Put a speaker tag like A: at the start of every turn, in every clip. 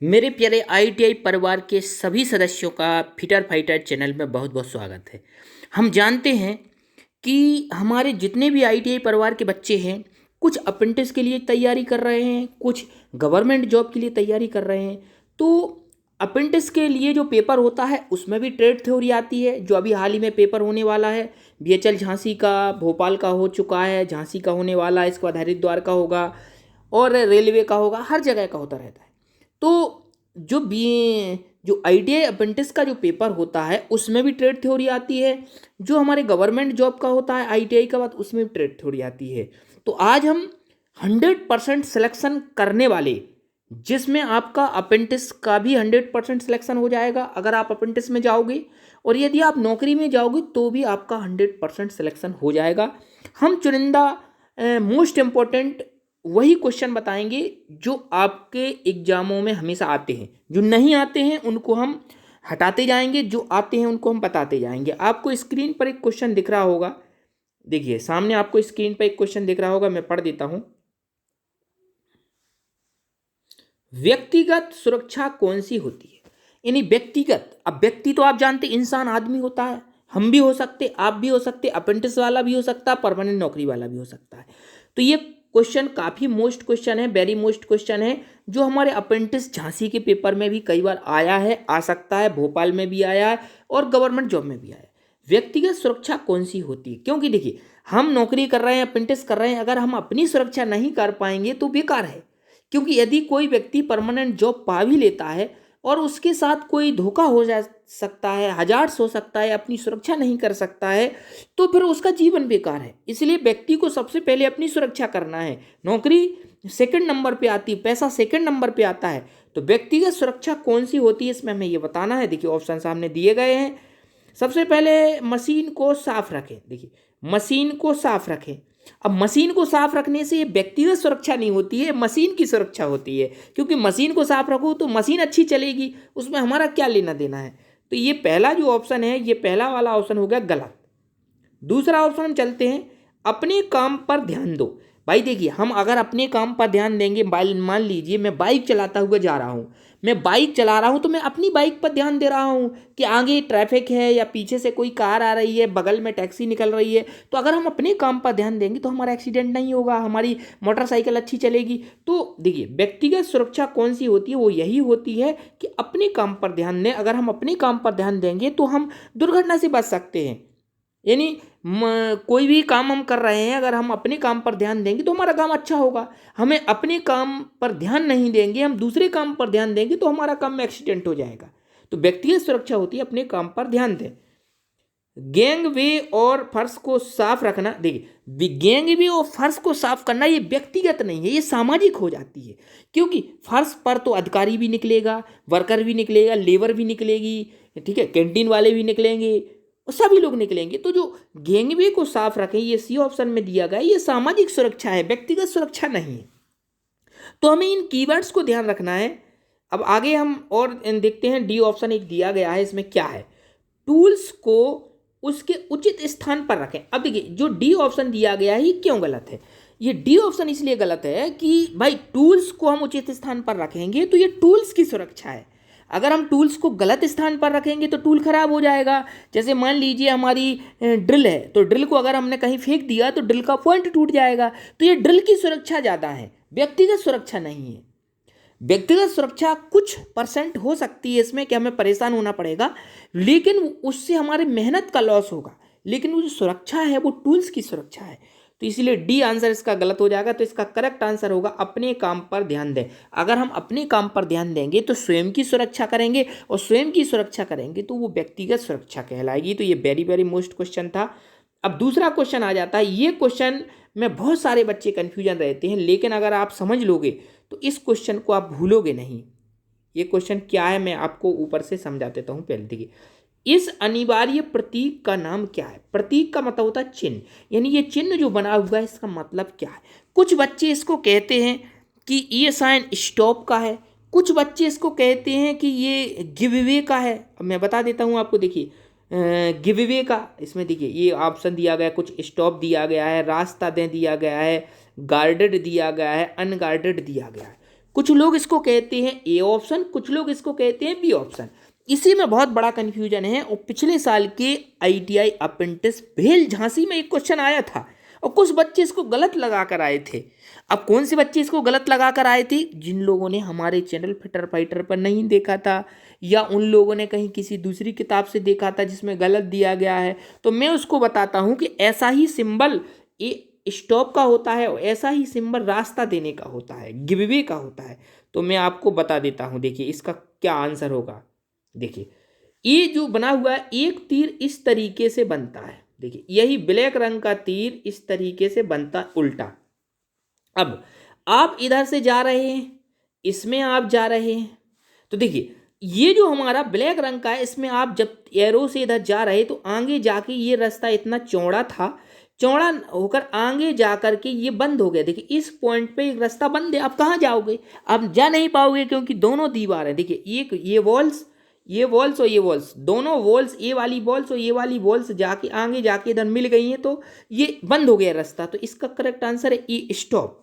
A: मेरे प्यारे आईटीआई परिवार के सभी सदस्यों का फिटर फाइटर चैनल में बहुत बहुत स्वागत है। हम जानते हैं कि हमारे जितने भी आईटीआई परिवार के बच्चे हैं, कुछ अप्रेंटिस के लिए तैयारी कर रहे हैं, कुछ गवर्नमेंट जॉब के लिए तैयारी कर रहे हैं। तो अप्रेंटिस के लिए जो पेपर होता है उसमें भी ट्रेड थ्योरी आती है, जो अभी हाल ही में पेपर होने वाला है। बीएचएल झांसी का, भोपाल का हो चुका है, झांसी का होने वाला है, इसके बाद हरिद्वार का होगा और रेलवे का होगा, हर जगह का होता रहता है। तो जो बी जो आईटीआई अप्रेंटिस का जो पेपर होता है उसमें भी ट्रेड थ्योरी आती है। जो हमारे गवर्नमेंट जॉब का होता है आईटीआई का बाद, उसमें भी ट्रेड थ्योरी आती है। तो आज हम 100% सिलेक्शन करने वाले, जिसमें आपका अप्रेंटिस का भी 100% सिलेक्शन हो जाएगा अगर आप अप्रेंटिस में जाओगे, और यदि आप नौकरी में जाओगे तो भी आपका 100% सिलेक्शन हो जाएगा। हम चुनिंदा मोस्ट इम्पोर्टेंट वही क्वेश्चन बताएंगे जो आपके एग्जामों में हमेशा आते हैं। जो नहीं आते हैं उनको हम हटाते जाएंगे, जो आते हैं उनको हम बताते जाएंगे। आपको स्क्रीन पर एक क्वेश्चन दिख रहा होगा, देखिए सामने आपको स्क्रीन पर एक क्वेश्चन दिख रहा होगा, मैं पढ़ देता हूं। व्यक्तिगत सुरक्षा कौन सी होती है? यानी व्यक्तिगत, अब व्यक्ति तो आप जानते इंसान आदमी होता है, हम भी हो सकते, आप भी हो सकते, अप्रेंटिस वाला भी हो सकता, परमानेंट नौकरी वाला भी हो सकता है। तो ये क्वेश्चन काफ़ी मोस्ट क्वेश्चन है, वेरी मोस्ट क्वेश्चन है, जो हमारे अप्रेंटिस झांसी के पेपर में भी कई बार आया है, आ सकता है, भोपाल में भी आया है और गवर्नमेंट जॉब में भी आया है। व्यक्तिगत सुरक्षा कौन सी होती है? क्योंकि देखिए हम नौकरी कर रहे हैं, अप्रेंटिस कर रहे हैं, अगर हम अपनी सुरक्षा नहीं कर पाएंगे तो बेकार है। क्योंकि यदि कोई व्यक्ति परमानेंट जॉब पा भी लेता है और उसके साथ कोई धोखा हो जा सकता है, हजार्ड्स हो सकता है, अपनी सुरक्षा नहीं कर सकता है, तो फिर उसका जीवन बेकार है। इसलिए व्यक्ति को सबसे पहले अपनी सुरक्षा करना है। नौकरी सेकंड नंबर पे आती, पैसा सेकंड नंबर पे आता है। तो व्यक्तिगत सुरक्षा कौन सी होती है इसमें हमें ये बताना है। देखिए ऑप्शन सामने दिए गए हैं। सबसे पहले मशीन को साफ रखें। देखिए मशीन को साफ रखें। अब मशीन को साफ रखने से ये व्यक्तिगत सुरक्षा नहीं होती है, मशीन की सुरक्षा होती है। क्योंकि मशीन को साफ रखो तो मशीन अच्छी चलेगी, उसमें हमारा क्या लेना देना है। तो ये पहला जो ऑप्शन है, ये पहला वाला ऑप्शन हो गया गलत। दूसरा ऑप्शन हम चलते हैं, अपने काम पर ध्यान दो। भाई देखिए हम अगर अपने काम पर ध्यान देंगे, मान लीजिए मैं बाइक चलाता हुआ जा रहा हूँ, मैं बाइक चला रहा हूँ तो मैं अपनी बाइक पर ध्यान दे रहा हूँ कि आगे ट्रैफिक है या पीछे से कोई कार आ रही है, बगल में टैक्सी निकल रही है। तो अगर हम अपने काम पर ध्यान देंगे तो हमारा एक्सीडेंट नहीं होगा, हमारी मोटरसाइकिल अच्छी चलेगी। तो देखिए व्यक्तिगत सुरक्षा कौन सी होती है, वो यही होती है कि अपने काम पर ध्यान दें। अगर हम अपने काम पर ध्यान देंगे तो हम दुर्घटना से बच सकते हैं। यानी कोई भी काम हम कर रहे हैं, अगर हम अपने काम पर ध्यान देंगे तो हमारा काम अच्छा होगा। हमें अपने काम पर ध्यान नहीं देंगे, हम दूसरे काम पर ध्यान देंगे तो हमारा काम में एक्सीडेंट हो जाएगा। तो व्यक्तिगत सुरक्षा होती है अपने काम पर ध्यान दें। गैंगवे और फर्श को साफ रखना, देखिए गैंगवे और फर्श को साफ करना ये व्यक्तिगत नहीं है, ये सामाजिक हो जाती है। क्योंकि फर्श पर तो अधिकारी भी निकलेगा, वर्कर भी निकलेगा, लेबर भी निकलेगी, ठीक है, कैंटीन वाले भी निकलेंगे, और सभी लोग निकलेंगे। तो जो गैंगवे को साफ रखें, ये सी ऑप्शन में दिया गया है, ये सामाजिक सुरक्षा है, व्यक्तिगत सुरक्षा नहीं है। तो हमें इन कीवर्ड्स को ध्यान रखना है। अब आगे हम और देखते हैं, डी ऑप्शन एक दिया गया है, इसमें क्या है, टूल्स को उसके उचित स्थान पर रखें। अब देखिए जो डी ऑप्शन दिया गया है ये क्यों गलत है? ये डी ऑप्शन इसलिए गलत है कि भाई टूल्स को हम उचित स्थान पर रखेंगे तो ये टूल्स की सुरक्षा है। अगर हम टूल्स को गलत स्थान पर रखेंगे तो टूल खराब हो जाएगा। जैसे मान लीजिए हमारी ड्रिल है, तो ड्रिल को अगर हमने कहीं फेंक दिया तो ड्रिल का पॉइंट टूट जाएगा। तो ये ड्रिल की सुरक्षा ज़्यादा है, व्यक्तिगत सुरक्षा नहीं है। व्यक्तिगत सुरक्षा कुछ परसेंट हो सकती है इसमें कि हमें परेशान होना पड़ेगा, लेकिन उससे हमारे मेहनत का लॉस होगा। लेकिन वो जो सुरक्षा है वो टूल्स की सुरक्षा है। तो इसीलिए डी आंसर इसका गलत हो जाएगा। तो इसका करेक्ट आंसर होगा अपने काम पर ध्यान दें। अगर हम अपने काम पर ध्यान देंगे तो स्वयं की सुरक्षा करेंगे, और स्वयं की सुरक्षा करेंगे तो वो व्यक्तिगत सुरक्षा कहलाएगी। तो ये वेरी वेरी मोस्ट क्वेश्चन था। अब दूसरा क्वेश्चन आ जाता है। ये क्वेश्चन में बहुत सारे बच्चे कन्फ्यूजन रहते हैं, लेकिन अगर आप समझ लोगे तो इस क्वेश्चन को आप भूलोगे नहीं। ये क्वेश्चन क्या है मैं आपको ऊपर से समझा देता हूँ। पहले देखिए, इस अनिवार्य प्रतीक का नाम क्या है? प्रतीक का मतलब होता है चिन्ह, यानी ये चिन्ह जो बना हुआ है इसका मतलब क्या है? कुछ बच्चे इसको कहते हैं कि ये साइन स्टॉप का है, कुछ बच्चे इसको कहते हैं कि ये गिव अवे का है। अब मैं बता देता हूँ आपको। देखिए गिव अवे का, इसमें देखिए ये ऑप्शन दिया गया है, कुछ स्टॉप दिया गया है, रास्ता दें दिया गया है, गार्डेड दिया गया है, अनगार्डेड दिया गया है। कुछ लोग इसको कहते हैं ए ऑप्शन, कुछ लोग इसको कहते हैं बी ऑप्शन। इसी में बहुत बड़ा कन्फ्यूजन है। और पिछले साल के ITI अप्रेंटिस भेल झांसी में एक क्वेश्चन आया था और कुछ बच्चे इसको गलत लगा कर आए थे। अब कौन से बच्चे इसको गलत लगा कर आए थे? जिन लोगों ने हमारे चैनल फिटर फाइटर पर नहीं देखा था, या उन लोगों ने कहीं किसी दूसरी किताब से देखा था जिसमें गलत दिया गया है। तो मैं उसको बताता हूँ कि ऐसा ही सिंबल स्टॉप का होता है और ऐसा ही सिंबल रास्ता देने का होता है, गिववे का होता है। तो मैं आपको बता देता हूँ, देखिए इसका क्या आंसर होगा। देखिए ये जो बना हुआ है, एक तीर इस तरीके से बनता है। देखिए यही ब्लैक रंग का तीर इस तरीके से बनता है उल्टा। अब आप इधर से जा रहे हैं, इसमें आप जा रहे हैं, तो देखिए ये जो हमारा ब्लैक रंग का है, इसमें आप जब एरो से इधर जा रहे तो आगे जाके ये रास्ता इतना चौड़ा था, चौड़ा होकर आगे जा करके ये बंद हो गया। देखिए इस पॉइंट पे एक रास्ता बंद है, आप कहाँ जाओगे? आप जा नहीं पाओगे क्योंकि दोनों दीवार है। देखिए एक ये वॉल्स और ये वॉल्स, दोनों वॉल्स, ये वाली वॉल्स और ये वाली वॉल्स जाके आगे जाके इधर मिल गई हैं, तो ये बंद हो गया रास्ता। तो इसका करेक्ट आंसर है ई स्टॉप।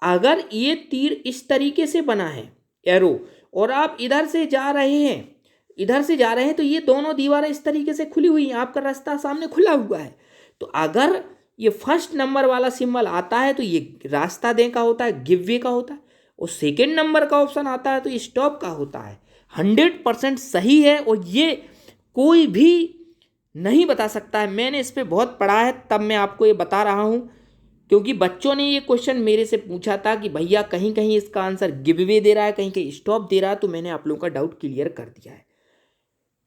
A: अगर ये तीर इस तरीके से बना है एरो, और आप इधर से जा रहे हैं, तो ये दोनों दीवारें इस तरीके से खुली हुई हैं, आपका रास्ता सामने खुला हुआ है। तो अगर ये फर्स्ट नंबर वाला सिंबल आता है तो ये रास्ता दे का होता है, गिव वे का होता है। और सेकेंड नंबर का ऑप्शन आता है तो ये स्टॉप का होता है। 100% सही है और ये कोई भी नहीं बता सकता है। मैंने इस पर बहुत पढ़ा है, तब मैं आपको ये बता रहा हूँ, क्योंकि बच्चों ने ये क्वेश्चन मेरे से पूछा था कि भैया कहीं कहीं इसका आंसर गिव वे दे रहा है, कहीं कहीं स्टॉप दे रहा है। तो मैंने आप लोगों का डाउट क्लियर कर दिया है।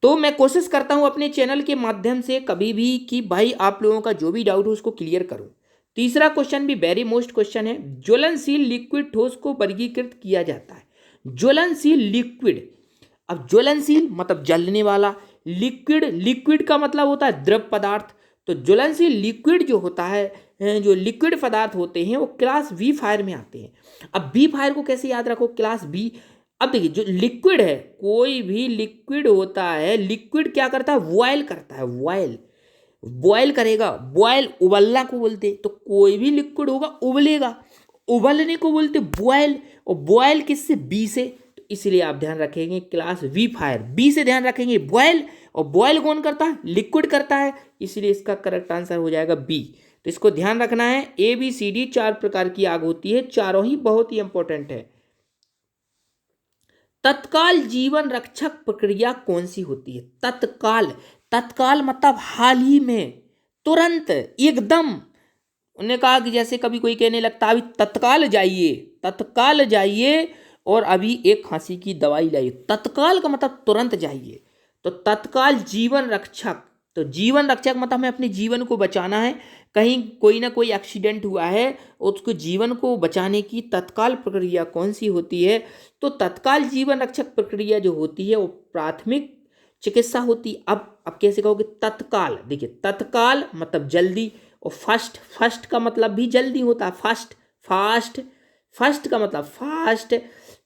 A: तो मैं कोशिश करता हूं अपने चैनल के माध्यम से कभी भी कि भाई आप लोगों का जो भी डाउट हो उसको क्लियर करूं। तीसरा क्वेश्चन भी वेरी मोस्ट क्वेश्चन है। ज्वलनशील लिक्विड ठोस को वर्गीकृत किया जाता है। ज्वलनशील लिक्विड, अब ज्वलनशील मतलब जलने वाला, लिक्विड का मतलब होता है द्रव पदार्थ। तो ज्वलनशील लिक्विड जो होता है, जो लिक्विड पदार्थ होते हैं वो क्लास बी फायर में आते हैं। अब बी फायर को कैसे याद रखो? Class B. अब देखिए जो लिक्विड है, कोई भी लिक्विड होता है, लिक्विड क्या करता है? बॉयल करता है, बॉयल करेगा। बॉयल उबलना को बोलते, तो कोई भी लिक्विड होगा उबलेगा, उबलने को बोलते बॉयल। और बॉयल किससे? बी से। तो इसलिए आप ध्यान रखेंगे क्लास वी फायर, बी से ध्यान रखेंगे बॉयल। और बॉयल कौन करता है? लिक्विड करता है, इसलिए इसका करेक्ट आंसर हो जाएगा बी। तो इसको ध्यान रखना है। ABCD 4 प्रकार की आग होती है, चारों ही बहुत ही इंपॉर्टेंट है। तत्काल जीवन रक्षक प्रक्रिया कौन सी होती है? तत्काल मतलब हाल ही में, तुरंत, एकदम। उन्होंने कहा कि जैसे कभी कोई कहने लगता अभी तत्काल जाइए और अभी एक खांसी की दवाई लाइए। तत्काल का मतलब तुरंत जाइए। तो तत्काल जीवन रक्षक, तो जीवन रक्षक मतलब हमें अपने जीवन को बचाना है। कहीं कोई ना कोई एक्सीडेंट हुआ है, उसको जीवन को बचाने की तत्काल प्रक्रिया कौन सी होती है? तो तत्काल जीवन रक्षक प्रक्रिया जो होती है वो प्राथमिक चिकित्सा होती है। अब कैसे कहोगे? तत्काल, देखिए तत्काल मतलब जल्दी, और फर्स्ट का मतलब भी जल्दी होता है। फर्स्ट का मतलब फास्ट,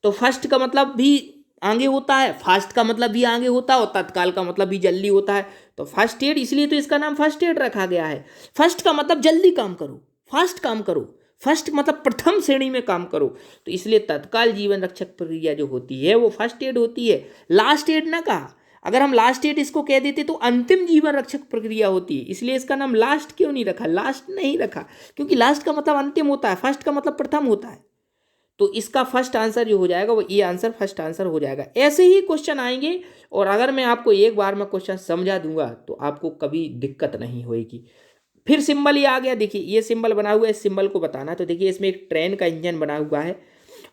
A: तो फर्स्ट का मतलब भी आगे होता है, फास्ट का मतलब भी आगे होता है, और तत्काल का मतलब भी जल्दी होता है। तो फर्स्ट एड, इसलिए तो इसका नाम फर्स्ट एड रखा गया है। फर्स्ट का मतलब जल्दी काम करो, फास्ट काम करो, फर्स्ट मतलब प्रथम श्रेणी में काम करो। तो इसलिए तत्काल जीवन रक्षक प्रक्रिया जो होती है वो फर्स्ट एड होती है। लास्ट एड ना कहा, अगर हम लास्ट एड इसको कह देते तो अंतिम जीवन रक्षक प्रक्रिया होती है। इसलिए इसका नाम लास्ट क्यों नहीं रखा? लास्ट नहीं रखा क्योंकि लास्ट का मतलब अंतिम होता है, फर्स्ट का मतलब प्रथम होता है। तो इसका फर्स्ट आंसर जो हो जाएगा वो ये आंसर फर्स्ट आंसर हो जाएगा। ऐसे ही क्वेश्चन आएंगे, और अगर मैं आपको एक बार में क्वेश्चन समझा दूंगा तो आपको कभी दिक्कत नहीं होएगी। फिर सिंबल ये आ गया, देखिए ये सिंबल बना हुआ है, इस सिंबल को बताना। तो देखिए इसमें एक ट्रेन का इंजन बना हुआ है,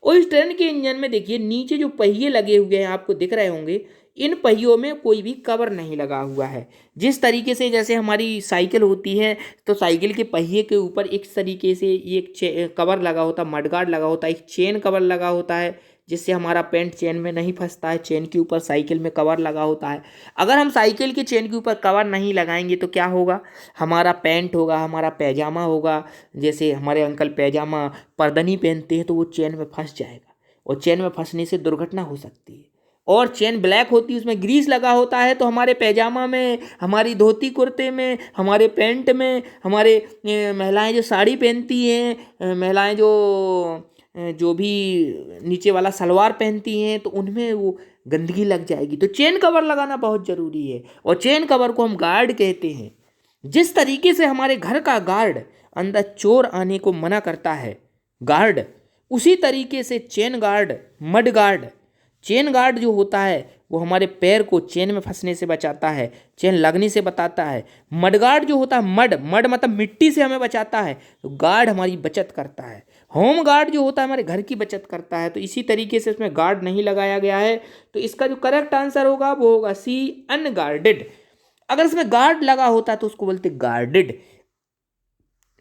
A: और इस ट्रेन के इंजन में देखिए नीचे जो पहिए लगे हुए हैं आपको दिख रहे होंगे, इन पहियों में कोई भी कवर नहीं लगा हुआ है। जिस तरीके से जैसे हमारी साइकिल होती है, तो साइकिल के पहिए के ऊपर एक तरीके से एक कवर लगा होता है, मडगार्ड लगा होता है, एक चेन कवर लगा होता है, जिससे हमारा पैंट चेन में नहीं फंसता है। चेन के ऊपर साइकिल में कवर लगा होता है। अगर हम साइकिल के चेन के ऊपर कवर नहीं लगाएंगे तो क्या होगा? हमारा पैंट होगा, हमारा पैजामा होगा, जैसे हमारे अंकल पैजामा पर्दनी पहनते हैं, तो वो चेन में फंस जाएगा, और चेन में फंसने से दुर्घटना हो सकती है। और चेन ब्लैक होती है, उसमें ग्रीस लगा होता है, तो हमारे पैजामा में, हमारी धोती कुर्ते में, हमारे पैंट में, हमारे महिलाएं जो साड़ी पहनती हैं, महिलाएं जो जो भी नीचे वाला सलवार पहनती हैं तो उनमें वो गंदगी लग जाएगी। तो चेन कवर लगाना बहुत ज़रूरी है, और चेन कवर को हम गार्ड कहते हैं। जिस तरीके से हमारे घर का गार्ड अंदर चोर आने को मना करता है, गार्ड, उसी तरीके से chain guard, mud guard, chain guard जो होता है वो हमारे पैर को चेन में फंसने से बचाता है, चेन लगने से बताता है। मड गार्ड जो होता है, मड मड मतलब मिट्टी से हमें बचाता है, तो गार्ड हमारी बचत करता है। होम गार्ड जो होता है हमारे घर की बचत करता है। तो इसी तरीके से इसमें गार्ड नहीं लगाया गया है, तो इसका जो करेक्ट आंसर होगा वो होगा सी, अनगार्डेड। अगर इसमें गार्ड लगा होता तो उसको बोलते गार्डेड,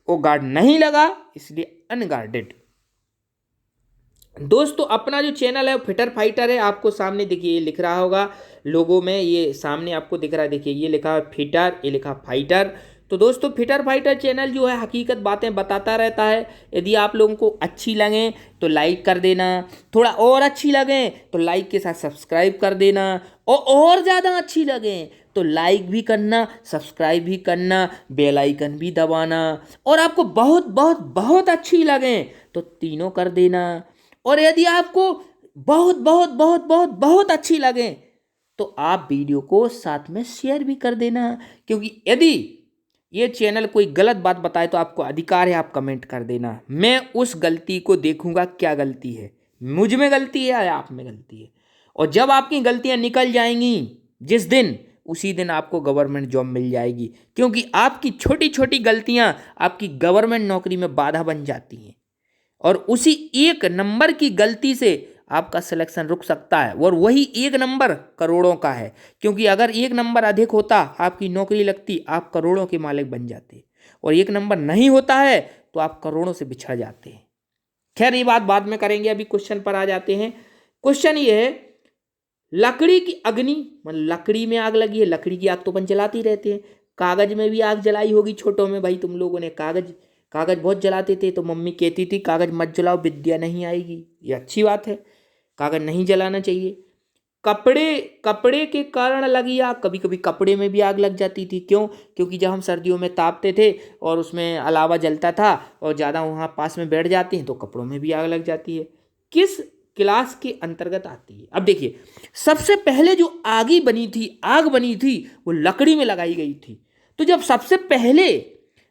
A: वो गार्ड नहीं लगा इसलिए अनगार्डेड। दोस्तों अपना जो चैनल है वो फिटर फाइटर है, आपको सामने देखिए ये लिख रहा होगा लोगो में, ये सामने आपको दिख रहा है, देखिए ये लिखा है फिटर, ये लिखा फाइटर। तो दोस्तों फिटर फाइटर चैनल जो है हकीकत बातें बताता रहता है। यदि आप लोगों को अच्छी लगे तो लाइक कर देना, थोड़ा और अच्छी लगे तो लाइक के साथ सब्सक्राइब कर देना, और ज़्यादा अच्छी लगे तो लाइक भी करना, सब्सक्राइब भी करना, बेल आइकन भी दबाना, और आपको बहुत बहुत बहुत अच्छी लगे तो तीनों कर देना। और यदि आपको बहुत बहुत बहुत बहुत बहुत अच्छी लगे तो आप वीडियो को साथ में शेयर भी कर देना, क्योंकि यदि ये चैनल कोई गलत बात बताए तो आपको अधिकार है आप कमेंट कर देना। मैं उस गलती को देखूंगा क्या गलती है, मुझ में गलती है या आप में गलती है। और जब आपकी गलतियां निकल जाएंगी जिस दिन, उसी दिन आपको गवर्नमेंट जॉब मिल जाएगी, क्योंकि आपकी छोटी छोटी गलतियां आपकी गवर्नमेंट नौकरी में बाधा बन जाती हैं। और उसी एक नंबर की गलती से आपका सिलेक्शन रुक सकता है, और वही एक नंबर करोड़ों का है, क्योंकि अगर एक नंबर अधिक होता आपकी नौकरी लगती, आप करोड़ों के मालिक बन जाते, और एक नंबर नहीं होता है तो आप करोड़ों से बिछड़ जाते हैं। खैर ये बात बाद में करेंगे, अभी क्वेश्चन पर आ जाते हैं। क्वेश्चन ये है, लकड़ी की अग्नि, मतलब लकड़ी में आग लगी है, लकड़ी की आग तो अपन जलाते ही रहते हैं, कागज में भी आग जलाई होगी छोटों में, भाई तुम लोगों ने कागज बहुत जलाते थे, तो मम्मी कहती थी कागज मत जलाओ विद्या नहीं आएगी। ये अच्छी बात है, कागज नहीं जलाना चाहिए। कपड़े के कारण लगी आग, कभी कभी कपड़े में भी आग लग जाती थी। क्यों? क्योंकि जब हम सर्दियों में तापते थे और उसमें अलावा जलता था और ज़्यादा वहाँ पास में बैठ जाते हैं तो कपड़ों में भी आग लग जाती है। किस क्लास के अंतर्गत आती है? अब देखिए, सबसे पहले जो आग बनी थी वो लकड़ी में लगाई गई थी। तो जब सबसे पहले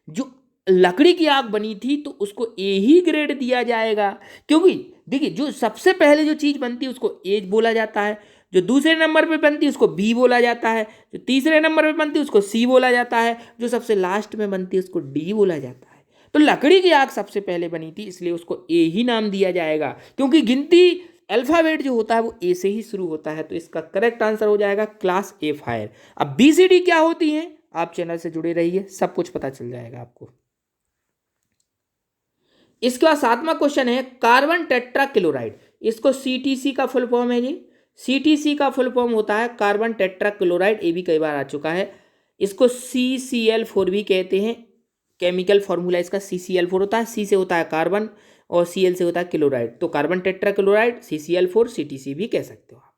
A: जो लकड़ी की आग बनी थी तो उसको ए ही ग्रेड दिया जाएगा, क्योंकि देखिए जो सबसे पहले जो चीज़ बनती है उसको ए बोला जाता है, जो दूसरे नंबर पे बनती है उसको बी बोला जाता है, जो तीसरे नंबर पे बनती है उसको सी बोला जाता है, जो सबसे लास्ट में बनती है उसको डी बोला जाता है। तो लकड़ी की आग सबसे पहले बनी थी इसलिए उसको ए ही नाम दिया जाएगा, क्योंकि गिनती अल्फाबेट जो होता है वो ए से ही शुरू होता है। तो इसका करेक्ट आंसर हो जाएगा क्लास ए फायर। अब बी सी डी क्या होती है, आप चैनल से जुड़े रहिए, सब कुछ पता चल जाएगा आपको। इसके बाद 7वां क्वेश्चन है, कार्बन टेट्रा क्लोराइड, इसको सीटीसी का फुल फॉर्म है जी। सीटीसी का फुल फॉर्म होता है कार्बन टेट्रा क्लोराइड, ये भी कई बार आ चुका है। इसको CCl4 भी कहते हैं, केमिकल फॉर्मूला इसका CCl4 होता है। सी से होता है कार्बन और Cl से होता है क्लोराइड, तो carbon tetra chloride CCl4 CTC भी कह सकते हो आप।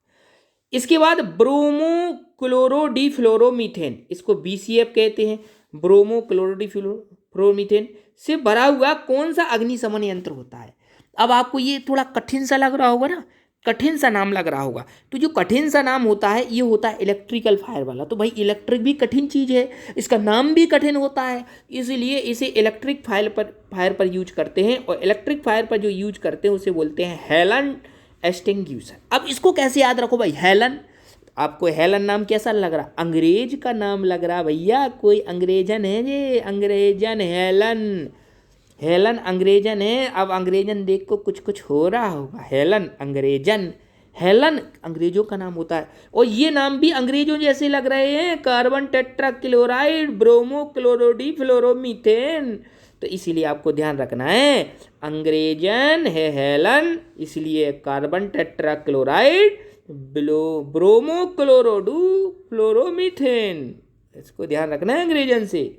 A: इसके बाद ब्रोमो क्लोरोडीफ्लोरोमीथेन, इसको BCF कहते हैं। ब्रोमो क्लोरोडीफ्लोरोमीथेन से भरा हुआ कौन सा अग्निशमन यंत्र होता है? अब आपको ये थोड़ा कठिन सा लग रहा होगा ना, कठिन सा नाम लग रहा होगा, तो जो कठिन सा नाम होता है ये होता है इलेक्ट्रिकल फायर वाला। तो भाई इलेक्ट्रिक भी कठिन चीज़ है, इसका नाम भी कठिन होता है, इसीलिए इसे इलेक्ट्रिक फायर पर यूज करते हैं। और इलेक्ट्रिक फायर पर जो यूज करते हैं उसे बोलते हैं हेलन एक्सटिंग्विशर। अब इसको कैसे याद रखो भाई, हेलन, आपको हेलन नाम कैसा लग रहा? अंग्रेज का नाम लग रहा भैया, कोई अंग्रेजन है जे, अंग्रेजन हेलन अंग्रेजन है। अब अंग्रेजन देख को कुछ हो रहा होगा, हेलन अंग्रेजन, हेलन अंग्रेजों का नाम होता है। और ये नाम भी अंग्रेजों जैसे लग रहे हैं, कार्बन टेट्रा क्लोराइड, ब्रोमो क्लोरोडीफ्लोरोमीथेन, तो इसीलिए आपको ध्यान रखना है अंग्रेजन है हेलन, इसलिए carbon tetra chloride, bromo chloromethane, इसको ध्यान रखना है अंग्रेजन से।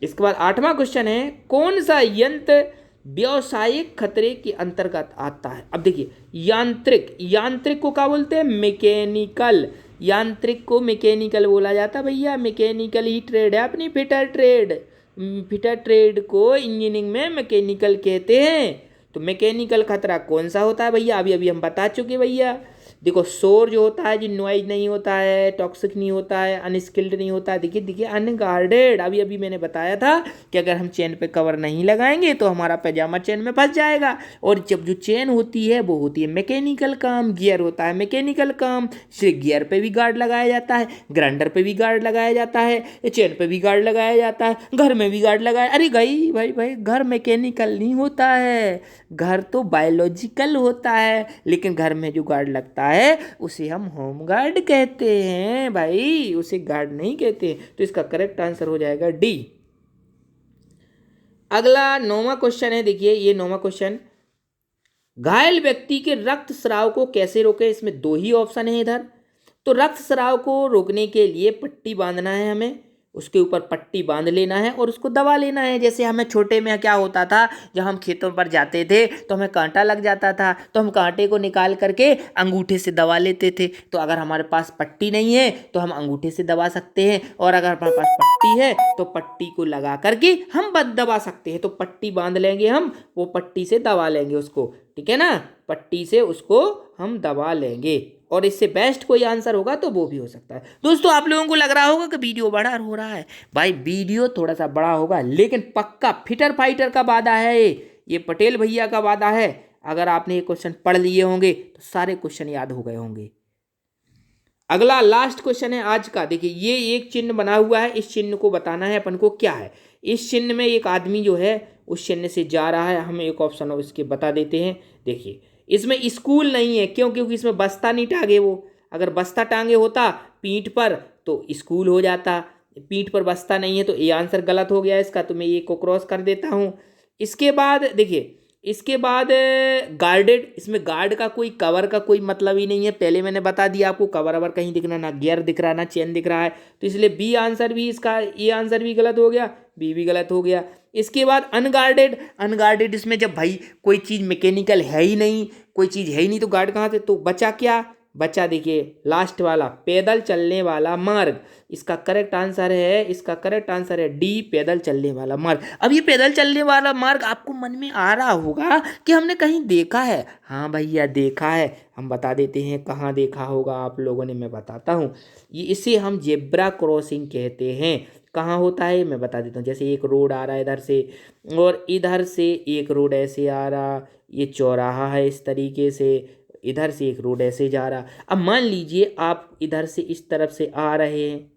A: इसके बाद 8वां क्वेश्चन है, कौन सा यंत्र व्यावसायिक खतरे के अंतर्गत आता है? अब देखिए, यांत्रिक को क्या बोलते हैं? मैकेनिकल, यांत्रिक को मैकेनिकल बोला जाता है भैया, मैकेनिकल ही ट्रेड है अपनी, फिटर ट्रेड को इंजीनियरिंग में मैकेनिकल कहते हैं। तो तो मैकेनिकल खतरा कौन सा होता है भैया? अभी अभी हम बता चुके भैया। देखो शोर जो होता है, जो नॉइज नहीं होता है, टॉक्सिक नहीं होता है, अनस्किल्ड नहीं होता है, देखिए देखिए अनगार्डेड। अभी अभी मैंने बताया था कि अगर हम चेन पे कवर नहीं लगाएंगे तो हमारा पैजामा चेन में फंस जाएगा। और जब जो चेन होती है वो होती है मैकेनिकल काम, गियर होता है मैकेनिकल काम, इसलिए गियर पे भी गार्ड लगाया जाता है, ग्राइंडर पे भी गार्ड लगाया जाता है, चेन पे भी गार्ड लगाया जाता है, घर में भी गार्ड लगाया। अरे गई भाई भाई, घर मैकेनिकल नहीं होता है, घर तो बायोलॉजिकल होता है, लेकिन घर में जो गार्ड लगता है उसे हम होम गार्ड कहते हैं भाई, उसे गार्ड नहीं कहते। तो इसका करेक्ट आंसर हो जाएगा डी। अगला 9वां क्वेश्चन है, देखिए ये 9वां क्वेश्चन, घायल व्यक्ति के रक्त स्राव को कैसे रोके? इसमें दो ही ऑप्शन है इधर। तो रक्त स्राव को रोकने के लिए पट्टी बांधना है हमें, उसके ऊपर पट्टी बांध लेना है और उसको दबा लेना है। जैसे हमें छोटे में क्या होता था, जब हम खेतों पर जाते थे तो हमें कांटा लग जाता था, तो हम कांटे को निकाल करके अंगूठे से दबा लेते थे। तो अगर हमारे पास पट्टी नहीं है तो हम अंगूठे से दबा सकते हैं, और अगर हमारे पास पट्टी है तो पट्टी को लगा करके हम दबा सकते हैं। तो पट्टी बांध लेंगे हम, वो पट्टी से दबा लेंगे उसको, ठीक है ना, पट्टी से उसको हम दबा लेंगे। और इससे बेस्ट कोई आंसर होगा तो वो भी हो सकता है। दोस्तों आप लोगों को लग रहा होगा कि वीडियो बड़ा हो रहा है, भाई वीडियो थोड़ा सा बड़ा होगा, लेकिन पक्का फिटर फाइटर का वादा है, ये पटेल भैया का वादा है। अगर आपने ये क्वेश्चन पढ़ लिए होंगे तो सारे क्वेश्चन याद हो गए होंगे। अगला लास्ट क्वेश्चन है आज का, देखिए ये एक चिन्ह बना हुआ है, इस चिन्ह को बताना है अपन को क्या है। इस चिन्ह में एक आदमी जो है उस चिन्ह से जा रहा है, हम एक ऑप्शन इसके बता देते हैं। देखिए इसमें स्कूल नहीं है, क्यों? क्योंकि इसमें बस्ता नहीं टांगे वो, अगर बस्ता टांगे होता पीठ पर तो स्कूल हो जाता, पीठ पर बस्ता नहीं है तो ये आंसर गलत हो गया इसका, तो मैं ये को क्रॉस कर देता हूँ। इसके बाद देखिए, इसके बाद गार्डेड, इसमें गार्ड का कोई कवर का कोई मतलब ही नहीं है, पहले मैंने बता दिया आपको, कवर अवर कहीं दिख रहा ना, गियर दिख रहा ना चेन दिख रहा है, तो इसलिए बी आंसर भी इसका, ये आंसर भी गलत हो गया, बी भी गलत हो गया। इसके बाद अनगार्डेड, अनगार्डेड इसमें जब भाई कोई चीज़ मैकेनिकल है ही नहीं, कोई चीज़ है ही नहीं तो गार्ड कहाँ से? तो बचा क्या? बचा देखिए लास्ट वाला, पैदल चलने वाला मार्ग। इसका करेक्ट आंसर है, इसका करेक्ट आंसर है डी, पैदल चलने वाला मार्ग। अब ये पैदल चलने वाला मार्ग आपको मन में आ रहा होगा कि हमने कहीं देखा है। हाँ भैया देखा है, हम बता देते हैं कहाँ देखा होगा आप लोगों ने, मैं बताता हूँ। ये इसे हम जेब्रा क्रॉसिंग कहते हैं। कहाँ होता है मैं बता देता हूँ। जैसे एक रोड आ रहा है इधर से, और इधर से एक रोड ऐसे आ रहा, ये चौराहा है इस तरीके से, इधर से एक रोड ऐसे जा रहा। अब मान लीजिए आप इधर से इस तरफ से आ रहे हैं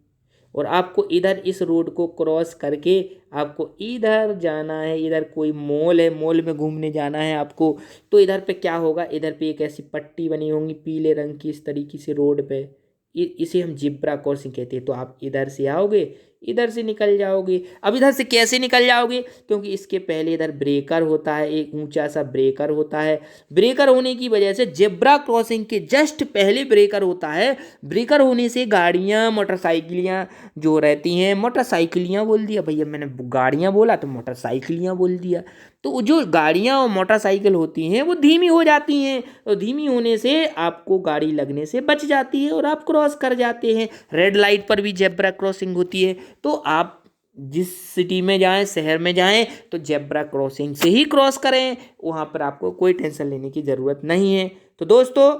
A: और आपको इधर इस रोड को क्रॉस करके आपको इधर जाना है, इधर कोई मॉल है, मॉल में घूमने जाना है आपको, तो इधर पे क्या होगा, इधर पे एक ऐसी पट्टी बनी होगी पीले रंग की इस तरीके से रोड पे, इसे हम जिब्रा क्रॉसिंग कहते हैं। तो आप इधर से आओगे, इधर से निकल जाओगे। अब इधर से कैसे निकल जाओगे? क्योंकि इसके पहले इधर ब्रेकर होता है, एक ऊंचा सा ब्रेकर होता है, ब्रेकर होने की वजह से जेब्रा क्रॉसिंग के जस्ट पहले ब्रेकर होता है। ब्रेकर होने से गाड़ियाँ मोटरसाइकिलियाँ जो रहती हैं, मोटरसाइकिलियाँ बोल दिया भैया मैंने, गाड़ियाँ बोला तो मोटरसाइकिलियाँ बोल दिया, तो जो गाड़ियाँ और मोटरसाइकिल होती हैं वो धीमी हो जाती हैं, और धीमी होने से आपको गाड़ी लगने से बच जाती है और आप क्रॉस कर जाते हैं। रेड लाइट पर भी जेब्रा क्रॉसिंग होती है, तो आप जिस सिटी में जाएं, शहर में जाएं, तो जेब्रा क्रॉसिंग से ही क्रॉस करें, वहाँ पर आपको कोई टेंशन लेने की ज़रूरत नहीं है। तो दोस्तों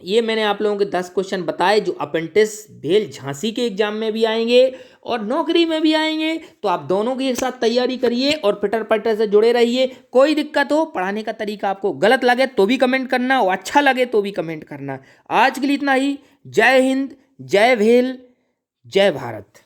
A: ये मैंने आप लोगों के 10 क्वेश्चन बताए जो अप्रेंटिस भेल झांसी के एग्जाम में भी आएंगे और नौकरी में भी आएंगे। तो आप दोनों की एक साथ तैयारी करिए और फिटर पटर से जुड़े रहिए। कोई दिक्कत हो, पढ़ाने का तरीका आपको गलत लगे तो भी कमेंट करना, और अच्छा लगे तो भी कमेंट करना। आज के लिए इतना ही। जय हिंद, जय भेल, जय भारत।